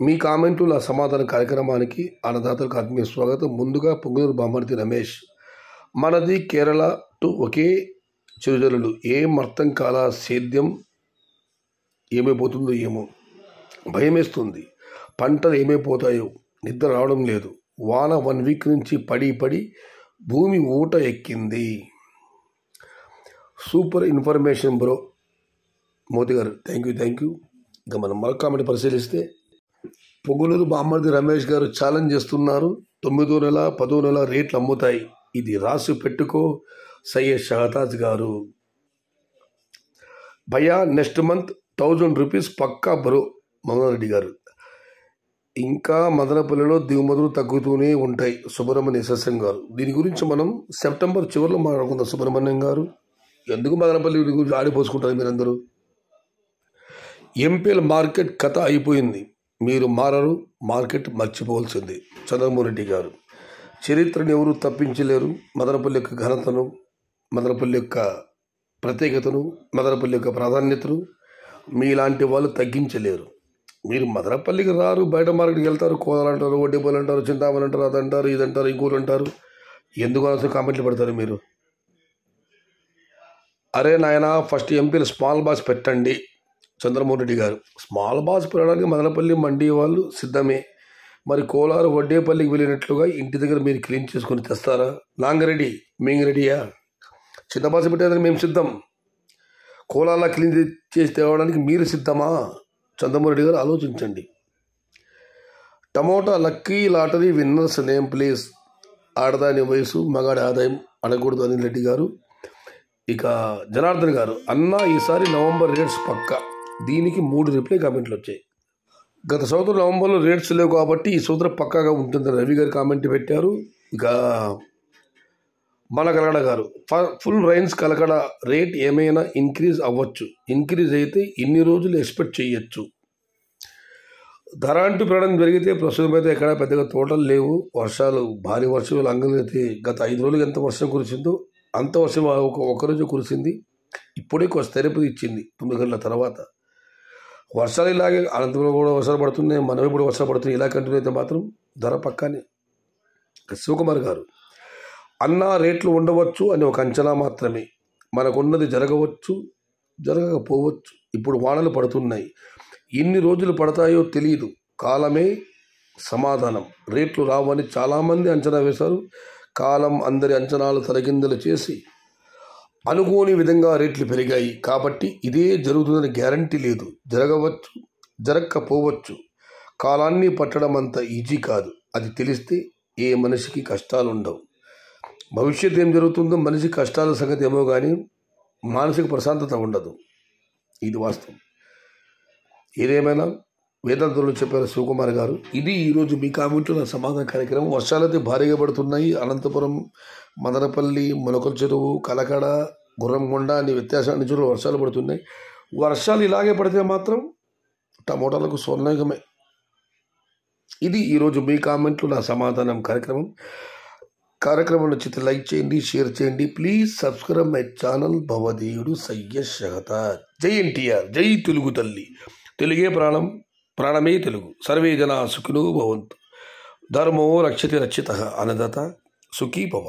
మీ కామెంట్లు నా సమాధాన కార్యక్రమానికి అన్నదాతలకు ఆత్మీయ స్వాగతం. ముందుగా పొంగునూరు బామ్మర్తి రమేష్. మనది కేరళ టు ఒకే చిరుజల్లులు. ఏం అర్థం కాల, సేద్యం ఏమైపోతుందో ఏమో భయమేస్తుంది. పంటలు ఏమైపోతాయో నిద్ర రావడం లేదు. వాన 1 వీక్ నుంచి పడి భూమి ఊట ఎక్కింది. సూపర్ ఇన్ఫర్మేషన్ బ్రో మోదీ గారు. Thank you. ఇక మనం మరొక కామెంట్ పరిశీలిస్తే, పొంగునూరు బామ్మర్ది రమేష్ గారు ఛాలెంజ్ చేస్తున్నారు. 9వ నెల 10వ నెల రేట్లు అమ్ముతాయి, ఇది రాసి పెట్టుకో సయ్యద్ షహతాజ్ గారు. భయ్యా నెక్స్ట్ మంత్ 1000 రూపీస్ పక్కా బ్రో మోహన్ రెడ్డి గారు. ఇంకా మదనపల్లిలో దిగుమతులు తగ్గుతూనే ఉంటాయి సుబ్రహ్మణ్య సస్యం గారు. దీని గురించి మనం సెప్టెంబర్ చివరిలో మాట్లాడుకుందాం. సుబ్రహ్మణ్యం గారు, ఎందుకు మదనపల్లి గురించి ఆడిపోసుకుంటారు మీరందరూ? ఎంపీఎల్ మార్కెట్ కథ అయిపోయింది, మీరు మారరు, మార్కెట్ మర్చిపోవాల్సింది. చంద్రమోహన్ రెడ్డి గారు, చరిత్రను ఎవరు తప్పించలేరు. మదనపల్లి యొక్క ఘనతను, మదనపల్లి యొక్క ప్రత్యేకతను, మదనపల్లి యొక్క ప్రాధాన్యతను మీలాంటి వాళ్ళు తగ్గించలేరు. మీరు మదనపల్లికి రారు, బయట మార్కెట్కి వెళ్తారు, కోదాలు అంటారు, వడ్డీపోలు అంటారు, చింతామణి అంటారు, అదంటారు, ఇదంటారు, ఇంకోరు అంటారు. ఎందుకు అనవసరం కామెంట్లు పెడతారు మీరు? అరే నాయనా, ఫస్ట్ ఎంపీలు స్మాల్ బాస్ పెట్టండి. చంద్రమోహన్ రెడ్డి గారు, స్మాల్ బాస్ పెట్టడానికి మదనపల్లి మండీ వాళ్ళు సిద్ధమే. మరి కోలారు వడ్డేపల్లికి వెళ్ళినట్లుగా ఇంటి దగ్గర మీరు క్లీన్ చేసుకొని తెస్తారా? నాంగరెడ్డి మేము రెడీయా? చిన్న బాస్ పెట్టేదానికి మేము సిద్ధం. కోలార్లా క్లీన్ చేసి తేవడానికి మీరు సిద్ధమా? చంద్రమోహన్ రెడ్డి గారు ఆలోచించండి. Tomato lucky lottery winners name please. ఆడదాని వయసు, మగాడి ఆదాయం అడగకూడదు అనిల్ రెడ్డి గారు. ఇక జనార్దన్ గారు, అన్నా ఈసారి నవంబర్ రేట్స్ పక్కా. దీనికి 3 రిప్లై కామెంట్లు వచ్చాయి. గత సంవత్సరం నవంబర్లో రేట్స్ లేవు కాబట్టి ఈ సంవత్సరం పక్కాగా ఉంటుందని రవి గారు కామెంట్ పెట్టారు. ఇక మన కలకడ గారు, ఫుల్ రైన్స్ కలకడ రేట్ ఏమైనా ఇంక్రీజ్ అవ్వచ్చు. ఇంక్రీజ్ అయితే ఇన్ని రోజులు ఎక్స్పెక్ట్ చేయొచ్చు. ధర అంటూ పెరగడం జరిగితే ప్రస్తుతం అయితే ఎక్కడ పెద్దగా తోటలు లేవు. వర్షాలు, భారీ వర్షాలు అంగనైతే గత 5 రోజులు ఎంత వర్షం కురిసిందో అంత వర్షం ఒక్కరోజు కురిసింది. ఇప్పుడే కొంచెం తెరపు ఇచ్చింది 9 గంటల తర్వాత. వర్షాలు ఇలాగే అనంతపురం కూడా వర్షాలు పడుతున్నాయి, మనవి కూడా వర్షాలు పడుతున్నాయి. ఇలా కంటిన్యూ అయితే మాత్రం ధర పక్కానే. శివకుమార్ గారు, అన్నా రేట్లు ఉండవచ్చు అని ఒక అంచనా మాత్రమే. మనకున్నది జరగవచ్చు, జరగకపోవచ్చు. ఇప్పుడు వానలు పడుతున్నాయి, ఎన్ని రోజులు పడతాయో తెలియదు. కాలమే సమాధానం. రేట్లు రావని చాలామంది అంచనా వేశారు. కాలం అందరి అంచనాలు తలకిందులు చేసి అనుకోని విధంగా రేట్లు పెరిగాయి. కాబట్టి ఇదే జరుగుతుందని గ్యారంటీ లేదు. జరగవచ్చు, జరగకపోవచ్చు. కాలాన్ని పట్టడం అంత ఈజీ కాదు. అది తెలిస్తే ఏ మనిషికి కష్టాలు ఉండవు. భవిష్యత్తు ఏం జరుగుతుందో మనిషి కష్టాల సంగతి ఏమో కానీ మానసిక ప్రశాంతత ఉండదు. ఇది వాస్తవం. ఏదేమైనా వేదాంతులు చెప్పారు శివకుమార్ గారు. ఇది ఈరోజు మీ కామెంట్లో నా సమాధాన కార్యక్రమం. వర్షాలైతే భారీగా పడుతున్నాయి. అనంతపురం, మదనపల్లి, మొలకల చెరువు, కలకడ, గుర్రంకొండ అనే వ్యత్యాసాన్ని చూడ వర్షాలు పడుతున్నాయి. వర్షాలు ఇలాగే పడితే మాత్రం టమోటాలకు స్వర్ణయుగమే. ఇది ఈరోజు మీ కామెంట్లు నా సమాధానం కార్యక్రమం నచ్చితే లైక్ చేయండి, షేర్ చేయండి. ప్లీజ్ సబ్స్క్రైబ్ మై ఛానల్ భవదేయుడు సయ్యద్ షహతాజ్. జై ఎన్టీఆర్, జై తెలుగు తల్లి. తెలుగే ప్రాణం, ప్రాణమే తెలుగు. సర్వే జనా సుఖినో భవంతు. ధర్మో రక్షతి రక్షితః. అన్నదాత సుఖీ భవ.